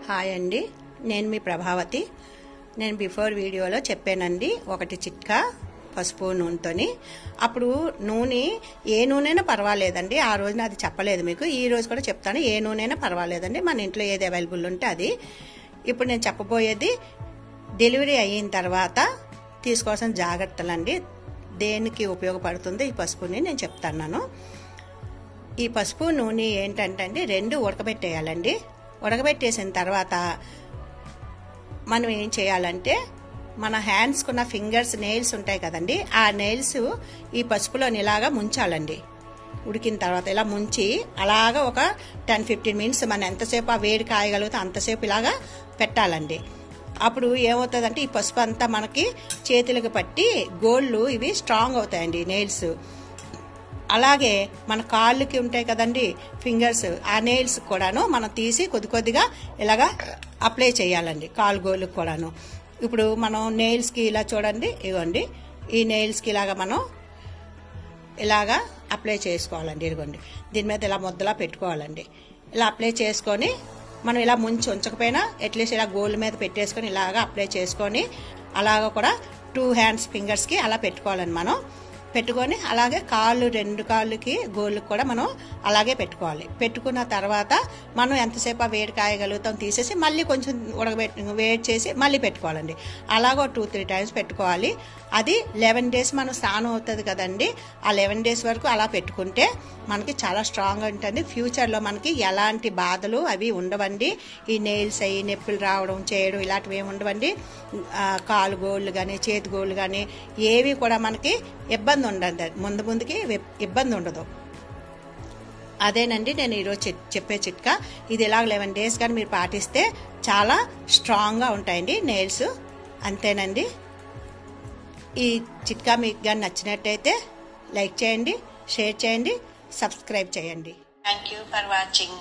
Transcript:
Hi అండి, నేను మీ ప్రభావతి. నేను బిఫోర్ వీడియోలో చెప్పానండి ఒకటి చిట్కా పసుపు నూనెతోని. అప్పుడు నూనె ఏ నూనెైనా పర్వాలేదండి, ఆ రోజున అది చెప్పలేదు మీకు. ఈ రోజు కూడా చెప్తాను, ఏ నూనెైనా పర్వాలేదండి, మన ఇంట్లో ఏది అవైలబుల్ ఉంటే అది. ఇప్పుడు నేను చెప్పబోయేది డెలివరీ అయిన తర్వాత తీసుకోవాల్సిన జాగ్రత్తలండి, దేనికి ఉపయోగపడుతుంది ఈ పసుపుని నేను చెప్తాను. ఈ పసుపు నూనె ఏంటంటే అండి, రెండు ఉడకబెట్టేయాలండి. ఉడకబెట్టేసిన తర్వాత మనం ఏం చేయాలంటే, మన హ్యాండ్స్కున్న ఫింగర్స్ నెయిల్స్ ఉంటాయి కదండి, ఆ నెయిల్స్ ఈ పసుపులోని ఇలాగా ముంచాలండి. ఉడికిన తర్వాత ఇలా ముంచి అలాగా ఒక 10-15 మినిట్స్ మనం ఎంతసేపు ఆ వేడి కాయగలిగితే అంతసేపు ఇలాగా పెట్టాలండి. అప్పుడు ఏమవుతుందంటే, ఈ పసుపు అంతా మనకి చేతులకు పట్టి గోళ్ళు ఇవి స్ట్రాంగ్ అవుతాయండి నెయిల్స్. అలాగే మన కాళ్ళకి ఉంటాయి కదండి ఫింగర్స్, ఆ నెయిల్స్ కూడాను మనం తీసి కొద్ది కొద్దిగా ఇలాగా అప్లై చేయాలండి, కాలు గోళ్ళకి కూడాను. ఇప్పుడు మనం నెయిల్స్కి ఇలా చూడండి, ఇవ్వండి, ఈ నెయిల్స్కి ఇలాగా మనం ఇలాగా అప్లై చేసుకోవాలండి. ఇదిగోండి, దీని మీద ఇలా ముద్దలా పెట్టుకోవాలండి. ఇలా అప్లై చేసుకొని మనం ఇలా ముంచి ఉంచకపోయినా అట్లీస్ట్ ఇలా గోళ్ళ మీద పెట్టేసుకొని ఇలాగా అప్లై చేసుకొని అలాగ కూడా 2 హ్యాండ్స్ ఫింగర్స్కి అలా పెట్టుకోవాలండి. మనం పెట్టుకొని అలాగే రెండు కాళ్ళకి గోళ్ళకి కూడా మనం అలాగే పెట్టుకోవాలి. పెట్టుకున్న తర్వాత మనం ఎంతసేపు ఆ వేడి కాయగలుగుతాం తీసేసి మళ్ళీ కొంచెం వేడి చేసి మళ్ళీ పెట్టుకోవాలండి. అలాగో 2-3 టైమ్స్ పెట్టుకోవాలి. అది 11 డేస్ మనం స్నానం అవుతుంది కదండి, ఆ 11 డేస్ వరకు అలా పెట్టుకుంటే మనకి చాలా స్ట్రాంగ్ ఉంటుంది. ఫ్యూచర్లో మనకి ఎలాంటి బాధలు అవి ఉండవండి. ఈ నెయిల్స్ అయ్యి నొప్పులు రావడం చేయడం ఇలాంటివి ఏమి ఉండవండి. కాలు గోళ్ళు కానీ చేతి గోళ్ళు కానీ ఏవి కూడా మనకి ఇబ్బంది ఉండదు, ముందుకి ఇబ్బంది ఉండదు. అదేనండి నేను ఈరోజు చెప్పే చిట్కా. ఇది ఇలాగ 11 డేస్ కానీ మీరు పాటిస్తే చాలా స్ట్రాంగ్గా ఉంటాయండి నెయిల్స్. అంతేనండి. ఈ చిట్కా మీకు కానీ నచ్చినట్టయితే లైక్ చేయండి, షేర్ చేయండి, సబ్స్క్రైబ్ చేయండి. Thank you for watching.